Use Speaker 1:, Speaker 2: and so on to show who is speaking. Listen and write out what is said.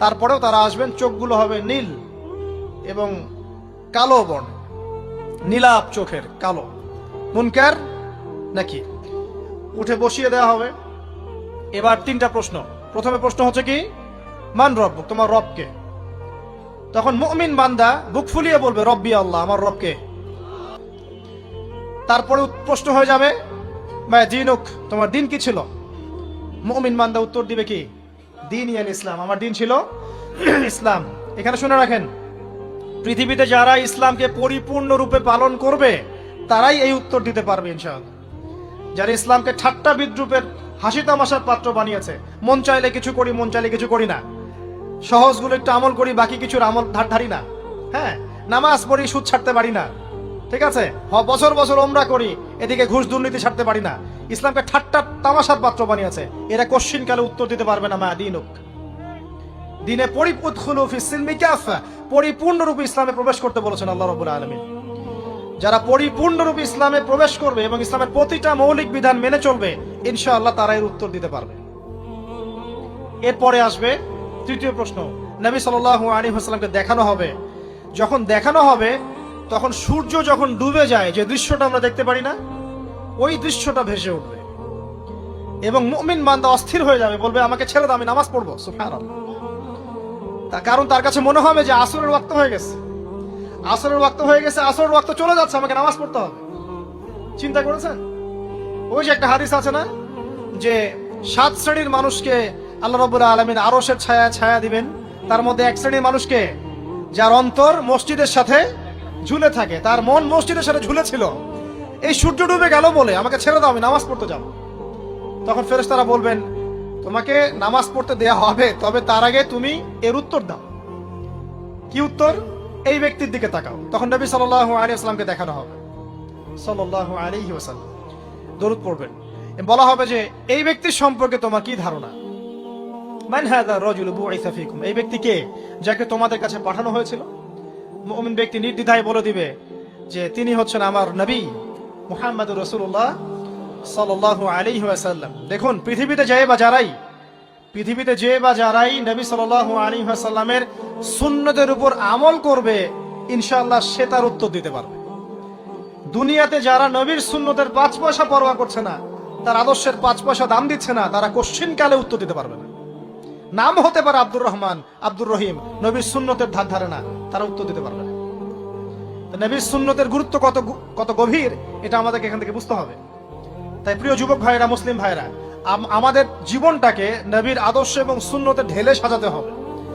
Speaker 1: তারপরেও তারা আসবেন, চোখগুলো হবে নীল এবং কালো বর্ণ, নীলাপ চোখের, কালো। মুনকার নাকি উঠে বসিয়ে দেওয়া হবে। এবার তিনটা প্রশ্ন। প্রথমে প্রশ্ন হচ্ছে কি, মান রব্বুক, তোমার রবকে? তখন মুমিন বান্দা বুক ফুলিয়ে বলবে রব্বি আল্লাহ, আমার রবকে। তারপরে প্রশ্ন হয়ে যাবে মা দিনুক, তোমার দিন কি ছিল? মুমিন বান্দা উত্তর দিবে কি, দিন ইয়াল ইসলাম, আমার দিন ছিল ইসলাম। এখানে শুনে রাখেন, পৃথিবীতে যারা ইসলামকে পরিপূর্ণ রূপে পালন করবে তারাই এই উত্তর দিতে পারবে ইনশাআল্লাহ। যারা ইসলামকে ঠাট্টা বিদ্রুপের, হাসি তামাশার পাত্র বানিয়েছে, মন চাইলে কিছু করি, মন চাইলে কিছু করি না, সহজগুলো একটু আমল করি, বাকি কিছুর আমল ধারি না, হ্যাঁ, নামাজ পড়ি, সুদ ছাড়তে পারি না, ঠিক আছে, বছর বছর ওমরা করি, এদিকে ঘুষ দুর্নীতি ছাড়তে পারি না, ইসলামকে ঠাট্টা তামাশার পাত্র বানিয়েছে, এরা কোশ্চিনকালে উত্তর দিতে পারবে না মা দিনুক, দিনে পরিপূর্ণরূপে ইসলামে প্রবেশ করতে বলেছেন আল্লাহ রাব্বুল আলামিন। যারা পরিপূর্ণরূপে ইসলামে প্রবেশ করবে এবং ইসলামের প্রতিটা মৌলিক বিধান মেনে চলবে, ইনশাআল্লাহ তারা এর উত্তর দিতে পারবে। এরপরে আসবে তৃতীয় প্রশ্ন। নবী সাল্লাল্লাহু আলাইহি ওয়াসাল্লামকে দেখানো হবে। যখন দেখানো হবে তখন সূর্য যখন ডুবে যায়, যে দৃশ্যটা আমরা দেখতে পারি না, ওই দৃশ্যটা ভেসে উঠবে এবং মুমিন বান্দা অস্থির হয়ে যাবে, বলবে আমাকে ছেড়ে দাও, আমি নামাজ পড়বো। সুবহানাল্লাহ। কারণ তার কাছে মনে হবে যে আসরের ওয়াক্ত হয়ে গেছে, আসরের ওয়াক্ত হয়ে গেছে, আসরের ওয়াক্ত চলে যাচ্ছে, আমাকে নামাজ পড়তে হবে। চিন্তা করেছেন? ওই যে একটা হাদিস আছে না, যে 7 শ্রেণীর মানুষকে আল্লাহ রাব্বুল আলামিন আরশের ছায়া দিবেন। তার মধ্যে এক শ্রেণীর মানুষকে, যার অন্তর মসজিদের সাথে ঝুলে থাকে, তার মন মসজিদের সাথে ঝুলে ছিল, এই সূর্য ডুবে গেল বলে আমাকে ছেড়ে দাও, আমি নামাজ পড়তে যাব। তখন ফেরেশতারা বলবেন তোমাকে নামাজ পড়তে দেয়া হবে, তবে তার আগে তুমি এর উত্তর দাও। কি উত্তর? এই ব্যক্তির দিকে তাকাও। তখন নবী সাল্লাল্লাহু আলাইহি ওয়াসাল্লামকে দেখানো হবে, সাল্লাল্লাহু আলাইহি ওয়াসাল্লাম দরুদ পড়বেন। বলা হবে যে এই ব্যক্তির সম্পর্কে তোমার কি ধারণা? মান হাযা রাজুলু বুইসা ফীকুম, এই ব্যক্তি কে, যাকে তোমাদের কাছে পাঠানো হয়েছিল? মুমিন ব্যক্তি নির্দ্বিধায় বলে দিবে যে তিনি হচ্ছেন আমার নবী মুহাম্মদুর রাসূলুল্লাহ সাল্লাল্লাহু আলাইহি ওয়াসাল্লাম। দেখুন, পৃথিবীতে যে বা যারাই নবী সাল্লাল্লাহু আলাইহি ওয়াসাল্লামের সুন্নতের উপর আমল করবে, ইনশাআল্লাহ সে তার উত্তর দিতে পারবে। দুনিয়াতে যারা নবীর সুন্নতের 5 পয়সা পরোয়া করছে না, তার আদর্শের 5 পয়সা দাম দিচ্ছে না, তারা কোশ্চিন কালে উত্তর দিতে পারবে না। নাম হতে পারে আব্দুর রহমান, আব্দুর রহিম, নবীর সুন্নতের ধার ধারে না, তারা উত্তর দিতে পারবে না। নবীর সুন্নতের গুরুত্ব কত গভীর, এটা আমাদেরকে এখান থেকে বুঝতে হবে। তাই প্রিয় যুবক ভাইরা, মুসলিম ভাইরা, আমাদের জীবনটাকে নবীর আদর্শ এবং সুন্নতে ঢেলে সাজাতে হবে।